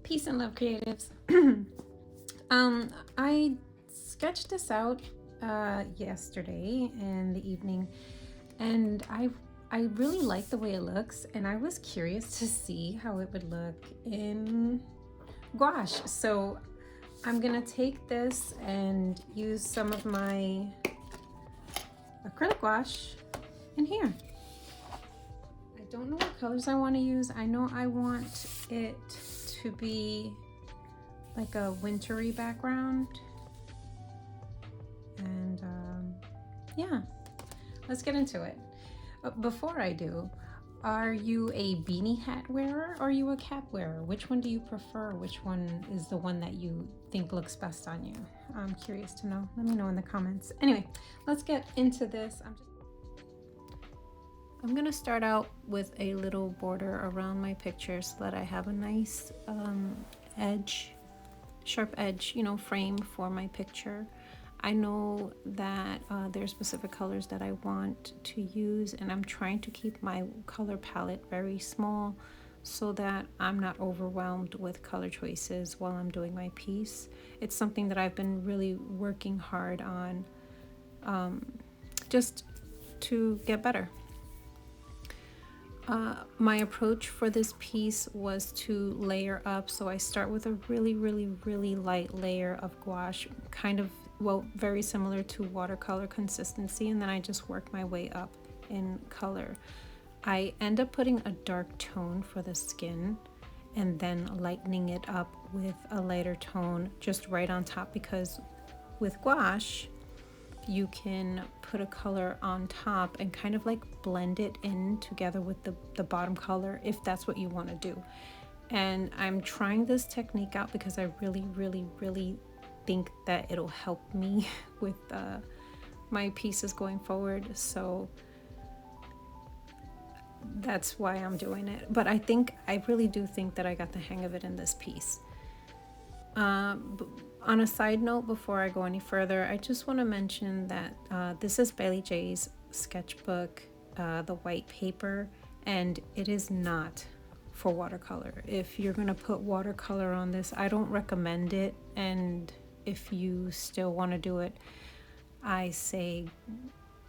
Peace and love, creatives. I sketched this out yesterday in the evening, and I really like the way it looks, and I was curious to see how it would look in gouache. So I'm gonna take this and use some of my acrylic gouache in here. I don't know what colors I want to use. I know I want it to be like a wintry background, and yeah, let's get into it. Before I do, are you a beanie hat wearer or are you a cap wearer? Which one do you prefer? Which one is the one that you think looks best on you? I'm curious to know. Let me know in the comments. Anyway, let's get into this. I'm gonna start out with a little border around my picture so that I have a nice sharp edge, frame for my picture. I know that there's specific colors that I want to use, and I'm trying to keep my color palette very small so that I'm not overwhelmed with color choices while I'm doing my piece. It's something that I've been really working hard on, just to get better. My approach for this piece was to layer up, so I start with a really light layer of gouache, kind of, well, very similar to watercolor consistency, and then I just work my way up in color. I end up putting a dark tone for the skin and then lightening it up with a lighter tone just right on top, because with gouache you can put a color on top and kind of like blend it in together with the bottom color if that's what you want to do. And I'm trying this technique out because I really think that it'll help me with my pieces going forward. So that's why I'm doing it. But I really do think that I got the hang of it in this piece. On a side note, before I go any further, I just want to mention that this is Bailey J's sketchbook, the white paper, and it is not for watercolor. If you're going to put watercolor on this, I don't recommend it, and if you still want to do it, I say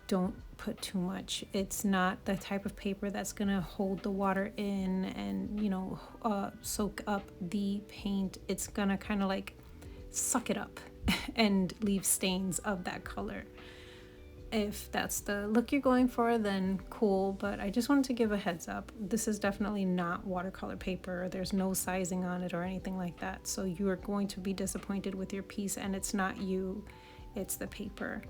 don't put too much. It's not the type of paper that's going to hold the water in and soak up the paint. It's going to kind of like suck it up and leave stains of that color. If that's the look you're going for, then cool, but I just wanted to give a heads up. This is definitely not watercolor paper. There's no sizing on it or anything like that, so you are going to be disappointed with your piece, and it's not you, it's the paper.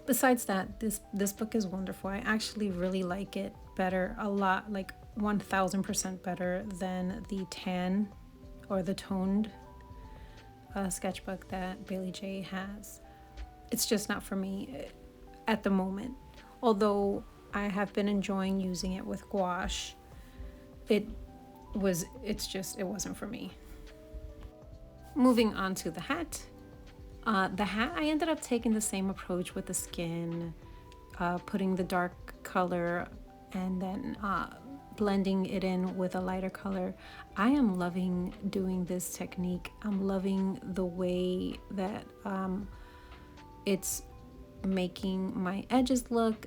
Besides that, this book is wonderful. I actually really like it better, a lot, like 1000% better than the tan or the toned sketchbook that Bailey J has. It's just not for me at the moment. Although I have been enjoying using it with gouache, it wasn't for me. Moving on to the hat. The hat, I ended up taking the same approach with the skin, putting the dark color and then blending it in with a lighter color. I am loving doing this technique. I'm loving the way that it's making my edges look.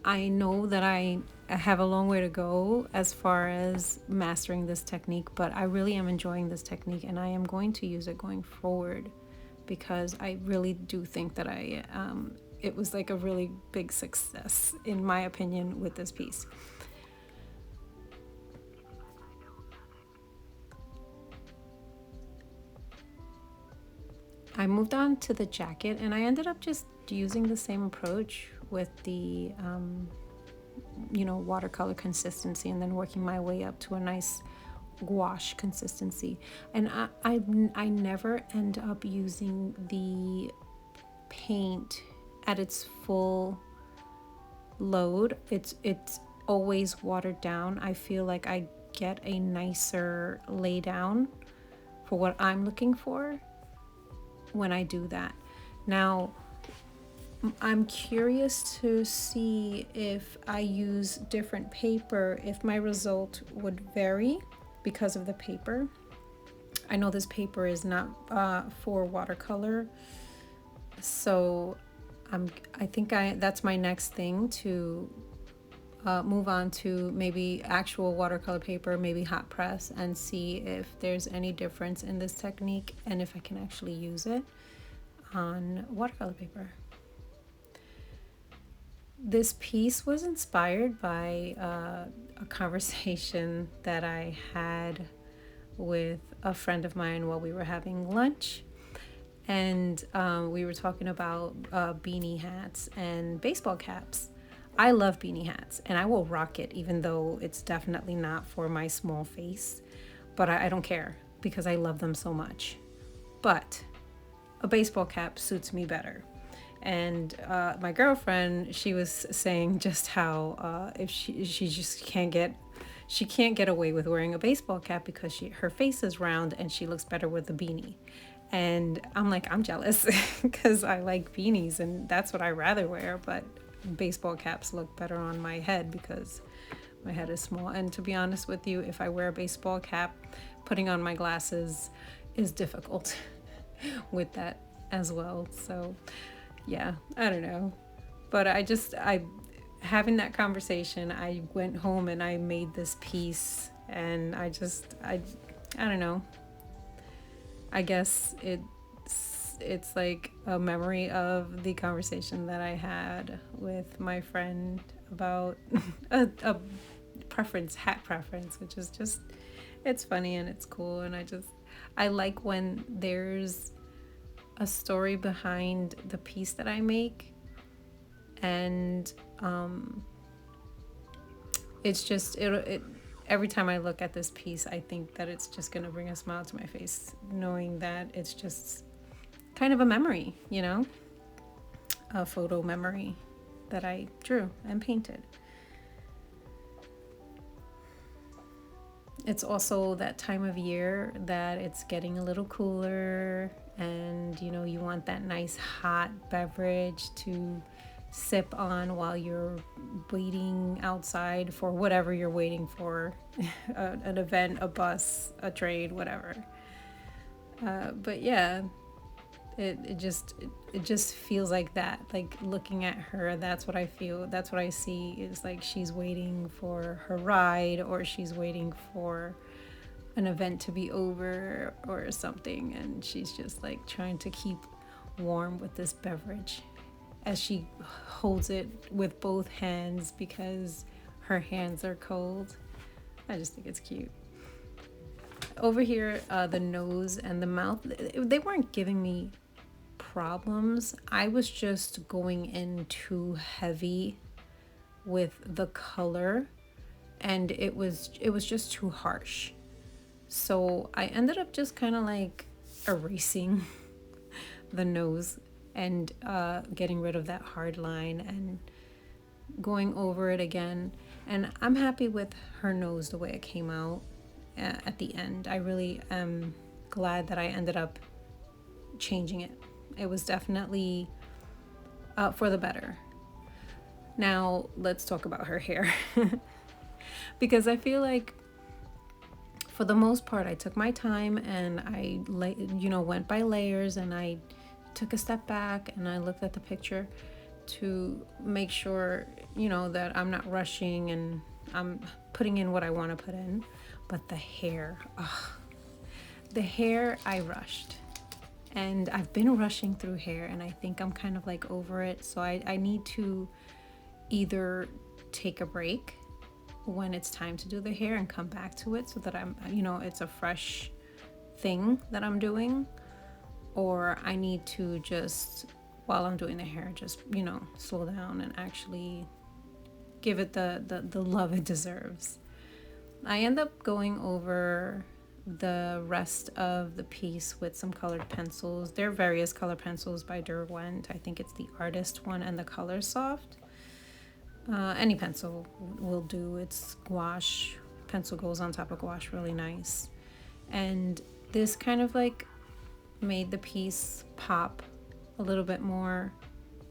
I know that I have a long way to go as far as mastering this technique, but I really am enjoying this technique, and I am going to use it going forward because I really do think that it was like a really big success in my opinion with this piece. I moved on to the jacket, and I ended up just using the same approach with the watercolor consistency, and then working my way up to a nice gouache consistency. And I never end up using the paint at its full load. It's always watered down. I feel like I get a nicer lay down for what I'm looking for when I do that. Now, I'm curious to see if I use different paper, if my result would vary because of the paper. I know this paper is not for watercolor, so I think that's my next thing, to move on to maybe actual watercolor paper, maybe hot press, and see if there's any difference in this technique and if I can actually use it on watercolor paper. This piece was inspired by a conversation that I had with a friend of mine while we were having lunch. And we were talking about beanie hats and baseball caps. I love beanie hats and I will rock it, even though it's definitely not for my small face. But I don't care because I love them so much. But a baseball cap suits me better. And my girlfriend, she was saying just how if she just can't get away with wearing a baseball cap because her face is round and she looks better with a beanie. And I'm like, I'm jealous because I like beanies and that's what I rather wear, but baseball caps look better on my head because my head is small. And to be honest with you, if I wear a baseball cap, putting on my glasses is difficult with that as well. So yeah, I don't know. But having that conversation, I went home and I made this piece, and I don't know. I guess it's like a memory of the conversation that I had with my friend about a hat preference, which is just, it's funny and it's cool. And I like when there's a story behind the piece that I make, and it's just every time I look at this piece, I think that it's just gonna bring a smile to my face, knowing that it's just kind of a memory, a photo memory that I drew and painted. It's also that time of year that it's getting a little cooler, and you want that nice hot beverage to sip on while you're waiting outside for whatever you're waiting for, an event, a bus, a train, whatever. But yeah, it just feels like that. Like looking at her, that's what I feel. That's what I see, is like she's waiting for her ride, or she's waiting for an event to be over or something, and she's just like trying to keep warm with this beverage as she holds it with both hands because her hands are cold. I just think it's cute. Over here, the nose and the mouth, they weren't giving me problems. I was just going in too heavy with the color, and it was just too harsh. So I ended up just kind of like erasing the nose and getting rid of that hard line and going over it again. And I'm happy with her nose the way it came out at the end. I really am glad that I ended up changing it. It was definitely for the better. Now let's talk about her hair. Because I feel like for the most part I took my time and I went by layers, and I took a step back and I looked at the picture to make sure that I'm not rushing and I'm putting in what I want to put in. But the hair I rushed, and I've been rushing through hair, and I think I'm kind of like over it. So I need to either take a break when it's time to do the hair and come back to it so that I'm it's a fresh thing that I'm doing, or I need to just, while I'm doing the hair, just slow down and actually give it the love it deserves. I end up going over the rest of the piece with some colored pencils. There are various color pencils by Derwent. I think it's the Artist one and the Color Soft. Any pencil will do. It's gouache. Pencil goes on top of gouache really nice. And this kind of like made the piece pop a little bit more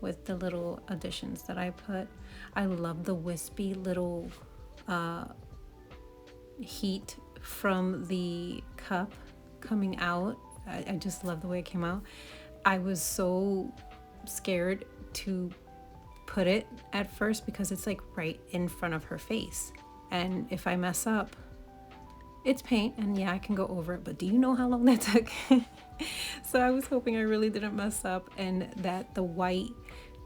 with the little additions that I put. I love the wispy little heat from the cup coming out. I just love the way it came out. I was so scared to put it at first because it's like right in front of her face, and if I mess up, it's paint, and yeah, I can go over it, but do you know how long that took? So I was hoping I really didn't mess up and that the white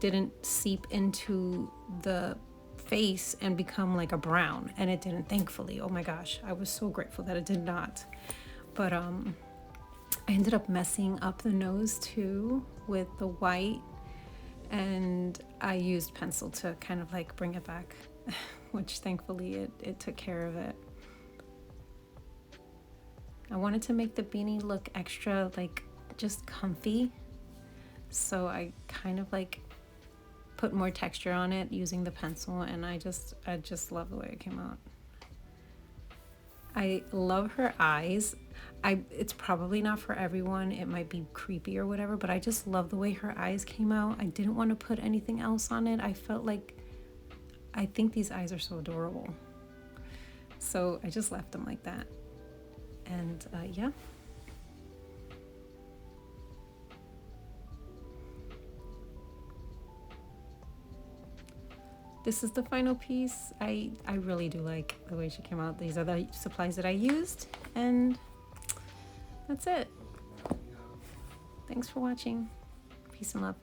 didn't seep into the face and become like a brown, and it didn't, thankfully. Oh my gosh, I was so grateful that it did not. But I ended up messing up the nose too with the white, and I used pencil to kind of like bring it back, which thankfully it took care of it. I wanted to make the beanie look extra like just comfy, so I kind of like put more texture on it using the pencil, and I just love the way it came out. I love her eyes. It's probably not for everyone, it might be creepy or whatever, but I just love the way her eyes came out. I didn't want to put anything else on it. I felt like, I think these eyes are so adorable, so I just left them like that. And yeah, this is the final piece. I really do like the way she came out. These are the supplies that I used, and that's it. Thanks for watching. Peace and love.